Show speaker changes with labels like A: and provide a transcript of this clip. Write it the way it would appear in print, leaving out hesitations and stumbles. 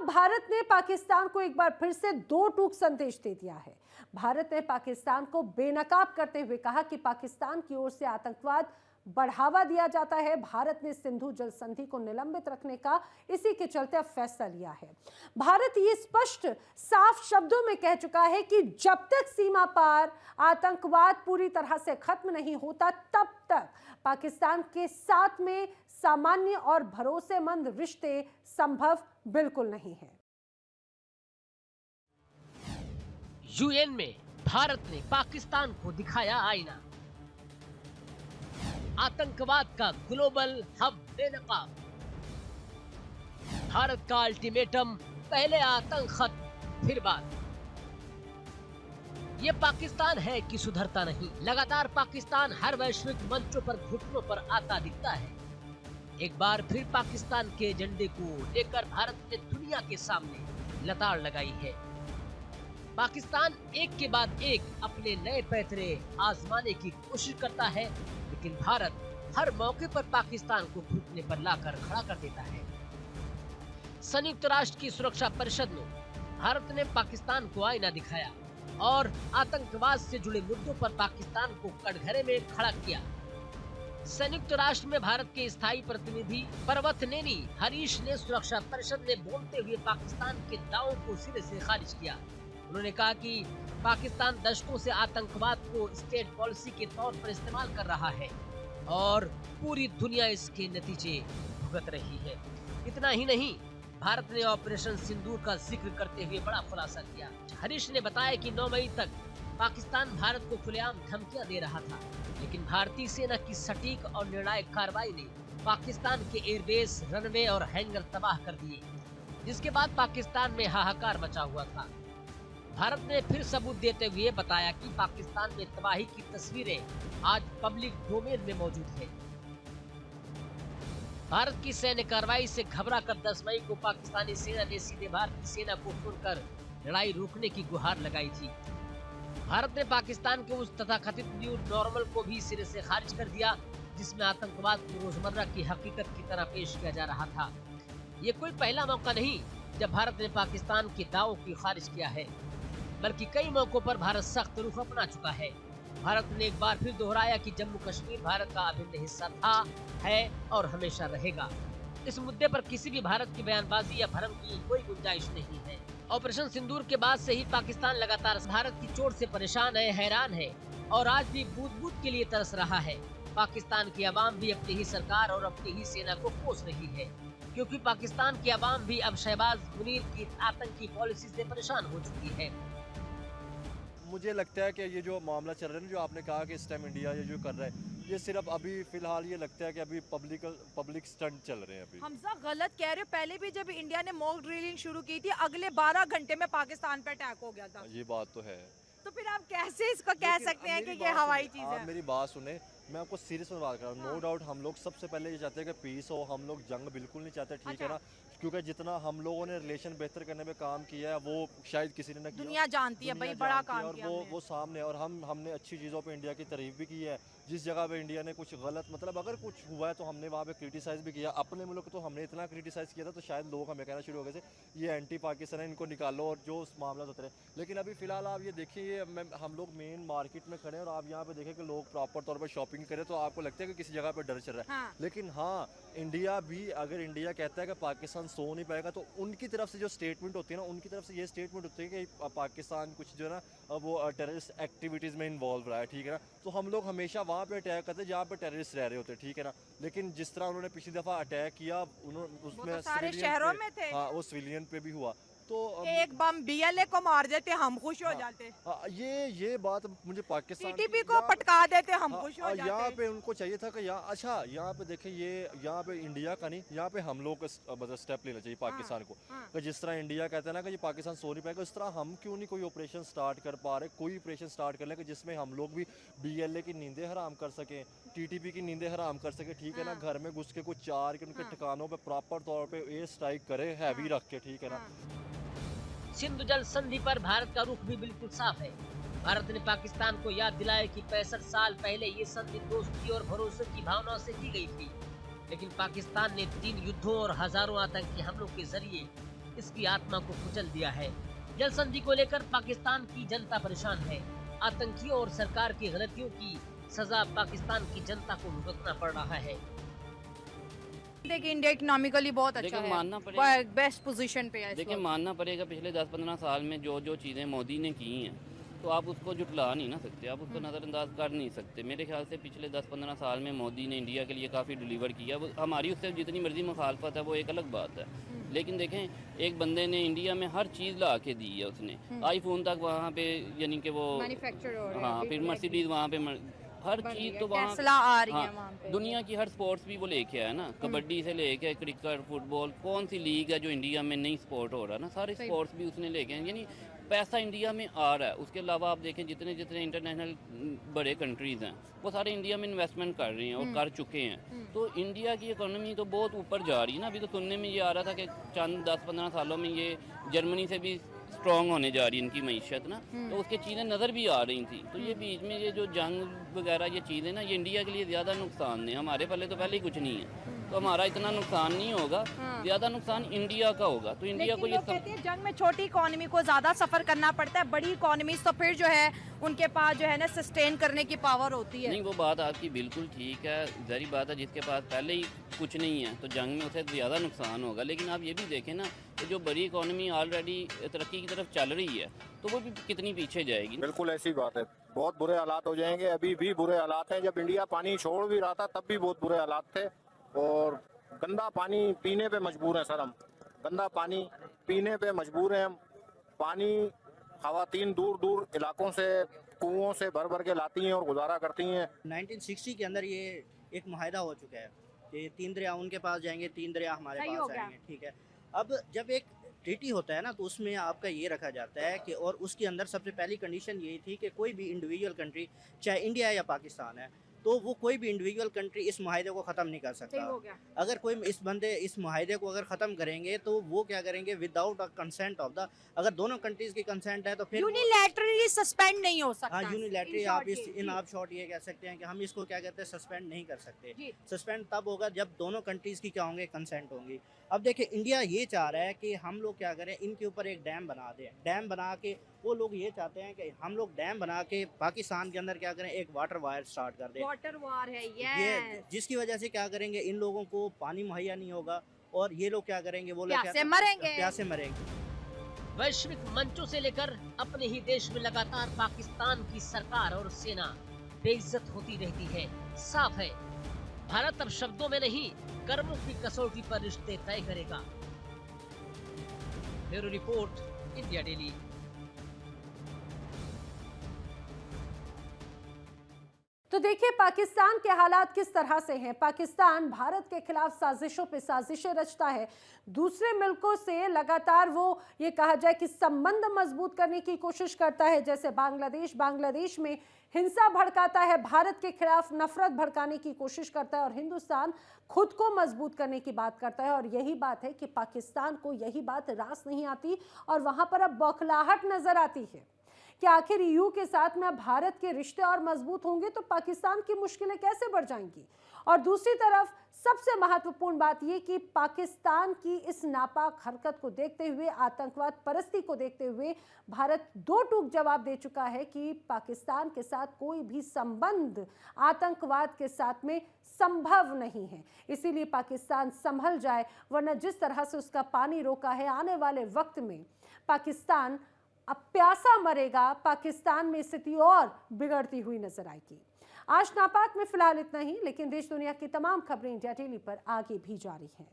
A: अब भारत ने पाकिस्तान को एक बार फिर से दो टूक संदेश दे दिया है। भारत ने पाकिस्तान को बेनकाब करते हुए कहा कि पाकिस्तान की ओर से आतंकवाद बढ़ावा दिया जाता है। भारत ने सिंधु जल संधि को निलंबित रखने का इसी के चलते अब फैसला लिया है। भारत ये स्पष्ट साफ शब्दों में कह चुका है कि जब तक सीमा पार आतंकवाद पूरी तरह से खत्म नहीं होता, तब तक पाकिस्तान के साथ में सामान्य और भरोसेमंद रिश्ते संभव बिल्कुल नहीं है।
B: यूएन में भारत ने पाकिस्तान को दिखाया आईना। आतंकवाद का ग्लोबल हब बेनकाब। भारत का अल्टीमेटम, पहले आतंक खत्म फिर बात। ये पाकिस्तान है कि सुधरता नहीं। लगातार पाकिस्तान हर वैश्विक मंचों पर घुटनों पर आता दिखता है। एक बार फिर पाकिस्तान के एजेंडे को लेकर भारत ने दुनिया के सामने लताड़ लगाई है। पाकिस्तान एक के बाद एक अपने नए पैतरे आजमाने की कोशिश करता है, लेकिन भारत हर मौके पर पाकिस्तान को घुटने पर लाकर खड़ा कर देता है। संयुक्त राष्ट्र की सुरक्षा परिषद में भारत ने पाकिस्तान को आईना दिखाया और आतंकवाद से जुड़े मुद्दों पर पाकिस्तान को कटघरे में खड़ा किया। संयुक्त राष्ट्र में भारत के स्थायी प्रतिनिधि पर्वतनेनी हरीश ने सुरक्षा परिषद में बोलते हुए पाकिस्तान के दावों को सिरे से खारिज किया। उन्होंने कहा कि पाकिस्तान दशकों से आतंकवाद को स्टेट पॉलिसी के तौर पर इस्तेमाल कर रहा है और पूरी दुनिया इसके नतीजे भुगत रही है। इतना ही नहीं, भारत ने ऑपरेशन सिंदूर का जिक्र करते हुए बड़ा खुलासा किया। हरीश ने बताया कि 9 मई तक पाकिस्तान भारत को खुलेआम धमकियां दे रहा था, लेकिन भारतीय सेना की सटीक और निर्णायक कार्रवाई ने पाकिस्तान के एयरबेस, रनवे और हैंगर तबाह कर दिए, जिसके बाद पाकिस्तान में हाहाकार मचा हुआ था। भारत ने फिर सबूत देते हुए बताया कि पाकिस्तान में तबाही की तस्वीरें आज पब्लिक डोमेन में मौजूद है। भारत की सैन्य कार्रवाई से घबराकर 10 मई को पाकिस्तानी सेना ने सीधे भारतीय सेना को फोन कर लड़ाई रोकने की गुहार लगाई थी। भारत ने पाकिस्तान के उस तथाकथित न्यू नॉर्मल को भी सिरे से खारिज कर दिया, जिसमें आतंकवाद को रोजमर्रा की हकीकत की तरह पेश किया जा रहा था। ये कोई पहला मौका नहीं जब भारत ने पाकिस्तान के दावों की खारिज किया है, बल्कि कई मौकों पर भारत सख्त रुख अपना चुका है। भारत ने एक बार फिर दोहराया कि जम्मू कश्मीर भारत का अभिन्न हिस्सा था, है और हमेशा रहेगा। इस मुद्दे पर किसी भी भारत की बयानबाजी या भ्रम की कोई गुंजाइश नहीं है। ऑपरेशन सिंदूर के बाद से ही पाकिस्तान लगातार भारत की चोट से परेशान है, हैरान है और आज भी बूंद-बूंद के लिए तरस रहा है। पाकिस्तान की आवाम भी अपनी ही सरकार और अपनी ही सेना को कोस रही है, क्योंकि पाकिस्तान की आवाम भी अब शहबाज मुनीर की आतंकी पॉलिसी से परेशान हो चुकी है।
C: मुझे लगता है कि ये जो मामला चल रहा है ना, जो आपने कहा कि इस टाइम इंडिया ये जो कर रहा है, ये सिर्फ अभी फिलहाल ये लगता है कि अभी पब्लिक स्टंट चल रहे हैं। अभी
D: हमजा गलत कह रहे हो। पहले भी जब इंडिया ने मॉक ड्रिलिंग शुरू की थी, अगले 12 घंटे में पाकिस्तान पे अटैक हो गया था।
C: ये बात तो है।
D: तो फिर आप कैसे इसको कह सकते हैं कि ये हवाई चीज है?
C: आप मेरी बात सुने, मैं आपको सीरियस में बात कर रहा हूँ। नो डाउट हम लोग सबसे पहले ये चाहते हैं कि पीस हो, हम लोग जंग बिल्कुल नहीं चाहते, ठीक है ना, क्योंकि जितना हम लोगों ने रिलेशन बेहतर करने में काम किया है वो शायद किसी ने ना किया।
D: दुनिया जानती है भाई, बड़ा काम किया
C: और वो सामने, और हमने अच्छी चीज़ों पे इंडिया की तारीफ भी की है। जिस जगह पे इंडिया ने कुछ गलत, मतलब अगर कुछ हुआ है तो हमने वहाँ पे क्रिटिसाइज़ भी किया। अपने मुल्क तो हमने इतना क्रिटिसाइज़ किया था तो शायद लोग हमें कहना शुरू हो गए थे ये एंटी पाकिस्तान है, इनको निकालो और जो उस मामला होते रहे। लेकिन अभी फ़िलहाल आप ये देखिए, हम लोग मेन मार्केट में खड़े हैं और आप यहाँ पे देखें कि लोग प्रॉपर तौर पर शॉपिंग करें तो आपको लगता है कि किसी जगह पर डर चल रहा है।
D: हाँ।
C: लेकिन हाँ, इंडिया भी, अगर इंडिया कहता है कि पाकिस्तान सो नहीं पाएगा, तो उनकी तरफ से जो स्टेटमेंट होती है ना, उनकी तरफ से ये स्टेटमेंट होती है कि पाकिस्तान कुछ जो है ना वो टेररिस्ट एक्टिविटीज़ में इन्वॉल्व रहा है, ठीक है ना। तो हम लोग हमेशा वहाँ पे अटैक करते हैं जहाँ पे टेररिस्ट रह रहे होते हैं, ठीक है ना। लेकिन जिस तरह उन्होंने पिछली दफ़ा अटैक किया, उन्होंने उसमें
D: तो सारे शहरों में थे।
C: हाँ, वो सिविलियन पे भी हुआ। तो
D: एक बम बीएलए को मार देते हम खुश हो जाते।
C: ये बात मुझे पाकिस्तान
D: टीटीपी को पटका देते हम खुश हो जाते।
C: यहाँ पे उनको चाहिए था कि यहाँ पे देखें, ये यहाँ पे इंडिया का नहीं, यहाँ पे हम लोग को मतलब स्टेप लेना चाहिए पाकिस्तान को। कि जिस तरह इंडिया कहता है ना कि ये पाकिस्तान सो नहीं पाएगा, उस तरह हम क्यों नहीं कोई ऑपरेशन स्टार्ट कर पा रहे, कोई ऑपरेशन स्टार्ट कर ले कि जिसमें हम लोग भी बीएलए की नींदें हराम कर सकें, टीटीपी की नींदें हराम कर सके, ठीक है ना। घर में घुस के कुछ चार के उनके ठिकानों पे प्रॉपर तौर पे एयर स्ट्राइक करे, हैवी रख के, ठीक है ना।
B: सिंधु जल संधि पर भारत का रुख भी बिल्कुल साफ है। भारत ने पाकिस्तान को याद दिलाया कि 65 साल पहले ये संधि दोस्ती और भरोसे की भावना से की गई थी, लेकिन पाकिस्तान ने 3 युद्धों और हजारों आतंकी हमलों के जरिए इसकी आत्मा को कुचल दिया है। जल संधि को लेकर पाकिस्तान की जनता परेशान है। आतंकियों और सरकार की गलतियों की सजा पाकिस्तान की जनता को भुगतना पड़ रहा है।
D: देखिए इंडिया इकोनॉमिकली बहुत अच्छा
E: देखिए,
D: है,
E: मानना पड़ेगा।
D: बेस्ट पोजीशन पे है इस
E: देखिए
D: वक्त।
E: मानना पड़ेगा पिछले 10-15 साल में जो जो चीज़ें मोदी ने की हैं तो आप उसको जुटला नहीं ना सकते, आप उसको नज़रअंदाज कर नहीं सकते। मेरे ख्याल से पिछले 10-15 साल में मोदी ने इंडिया के लिए काफ़ी डिलीवर किया। वो हमारी उससे जितनी मर्जी मुखालफत है वो एक अलग बात है, लेकिन देखें एक बंदे ने इंडिया में हर चीज़ ला के दी है उसने। आईफोन तक वहाँ पे, यानी कि वो
D: मैन्युफैक्चर हो रहा है,
E: हाँ, फिर मर्सिडीज़ वहाँ पे हर
D: बन रही
E: चीज़
D: है,
E: तो वहाँ
D: टेस्ला आ रही है
E: हाँ,
D: वहाँ पे।
E: दुनिया की हर स्पोर्ट्स भी वो लेके आया ना, कबड्डी से लेके क्रिकेट, फुटबॉल, कौन सी लीग है जो इंडिया में नहीं स्पोर्ट हो रहा ना, सारे
D: सही
E: स्पोर्ट्स भी उसने लेके आए। यानी पैसा इंडिया में आ रहा है। उसके अलावा आप देखें जितने जितने इंटरनेशनल बड़े कंट्रीज़ हैं वो सारे इंडिया में इन्वेस्टमेंट कर रहे हैं और कर चुके हैं। तो इंडिया की इकोनॉमी तो बहुत ऊपर जा रही है ना। अभी तो सुनने में ये आ रहा था कि चंद 10-15 सालों में ये जर्मनी से भी स्ट्रॉन्ग होने जा रही है इनकी मईशत ना, तो उसके चीज़ें नज़र भी आ रही थी। तो ये बीच में ये जो जंग वगैरह ये चीज़ें ना, ये इंडिया के लिए ज़्यादा नुकसान है। हमारे पहले तो पहले ही कुछ नहीं है, तो हमारा इतना नुकसान नहीं होगा, ज़्यादा नुकसान इंडिया का होगा। तो इंडिया को
D: लेकिन
E: ये
D: लोग कहते हैं जंग में छोटी इकोनॉमी को ज्यादा सफर करना पड़ता है, बड़ी इकोनॉमी तो फिर जो है उनके पास जो है ना सस्टेन करने की पावर होती है।
E: नहीं, वो बात आपकी बिल्कुल ठीक है। ज़ाहिर बात है जिसके पास पहले ही कुछ नहीं है तो जंग में उसे ज़्यादा नुकसान होगा। लेकिन आप ये भी देखें ना कि जो बड़ी इकोनॉमी ऑलरेडी तरक्की की तरफ चल रही है तो वो भी कितनी पीछे जाएगी।
F: बिल्कुल ऐसी बात है, बहुत बुरे हालात हो जाएंगे। अभी भी बुरे हालात हैं। जब इंडिया पानी छोड़ भी रहा था तब भी बहुत बुरे हालात थे, और गंदा पानी पीने पे मजबूर हैं सर। हम गंदा पानी पीने पे मजबूर हैं। हम पानी खवातीन दूर दूर इलाकों से कुओं से भर भर के लाती हैं और गुजारा करती हैं।
G: 1960 के अंदर ये एक मुआहदा हो चुका है कि 3 दरिया उनके पास जाएंगे, 3 दरिया हमारे
D: सही हो
G: पास
D: गया।
G: आएंगे। ठीक है, अब जब एक ट्रीटी होता है ना तो उसमें आपका ये रखा जाता है कि, और उसके अंदर सबसे पहली कंडीशन यही थी कि कोई भी इंडिविजुअल कंट्री, चाहे इंडिया या पाकिस्तान है, तो वो कोई भी इंडिविजुअल कंट्री इस मुआहदे को ख़त्म नहीं कर
D: सही
G: सकता।
D: हो गया।
G: अगर कोई इस मुआहदे को अगर ख़त्म करेंगे तो वो क्या करेंगे, without a consent of the, अगर दोनों कंट्रीज़ की कंसेंट है तो फिर
D: यूनिलैटरली सस्पेंड नहीं हो सकता।
G: हाँ, यूनिलैटरली
D: In
G: आप
D: short
G: इस
D: ये,
G: इन
D: जी।
G: आप शॉर्ट ये कह सकते हैं कि हम इसको क्या कहते हैं, सस्पेंड नहीं कर सकते।
D: जी।
G: सस्पेंड तब होगा जब दोनों कंट्रीज़ की क्या होंगे, कंसेंट होंगी। अब देखिए इंडिया ये चाह रहा है कि हम लोग क्या करें, इनके ऊपर एक डैम बना दें। डैम बना के वो लोग ये चाहते हैं कि हम लोग डैम बना के पाकिस्तान के अंदर क्या करें, एक वाटर वायर स्टार्ट कर दें।
D: वाटर वार है
G: ये जिसकी वजह से क्या करेंगे, इन लोगों को पानी मुहैया नहीं होगा और ये लोग क्या करेंगे, वो लोग
D: प्यासे मरेंगे।
G: प्यासे मरेंगे।
B: वैश्विक मंचों से लेकर अपने ही देश में लगातार पाकिस्तान की सरकार और सेना बेइज्जत होती रहती है। साफ है भारत अब शब्दों में नहीं कर्मों की कसौटी पर रिश्ते तय करेगा। Bureau report, India daily.
A: तो देखिए पाकिस्तान के हालात किस तरह से हैं। पाकिस्तान भारत के खिलाफ साजिशों पे साजिशें रचता है। दूसरे मुल्कों से लगातार वो ये कहा जाए कि संबंध मजबूत करने की कोशिश करता है, जैसे बांग्लादेश में हिंसा भड़काता है, भारत के खिलाफ नफरत भड़काने की कोशिश करता है, और हिंदुस्तान खुद को मजबूत करने की बात करता है। और यही बात है कि पाकिस्तान को यही बात रास नहीं आती और वहां पर अब बौखलाहट नजर आती है कि आखिर ईयू के साथ में अब भारत के रिश्ते और मजबूत होंगे तो पाकिस्तान की मुश्किलें कैसे बढ़ जाएंगी। और दूसरी तरफ सबसे महत्वपूर्ण बात यह कि पाकिस्तान की इस नापाक हरकत को देखते हुए, आतंकवाद परस्ती को देखते हुए भारत दो टूक जवाब दे चुका है कि पाकिस्तान के साथ कोई भी संबंध आतंकवाद के साथ में संभव नहीं है। इसीलिए पाकिस्तान संभल जाए, वरना जिस तरह से उसका पानी रोका है, आने वाले वक्त में पाकिस्तान अब प्यासा मरेगा। पाकिस्तान में स्थिति और बिगड़ती हुई नजर आएगी। आज नापाक में फिलहाल इतना ही, लेकिन देश दुनिया की तमाम खबरें इंडिया डेली पर आगे भी जारी हैं।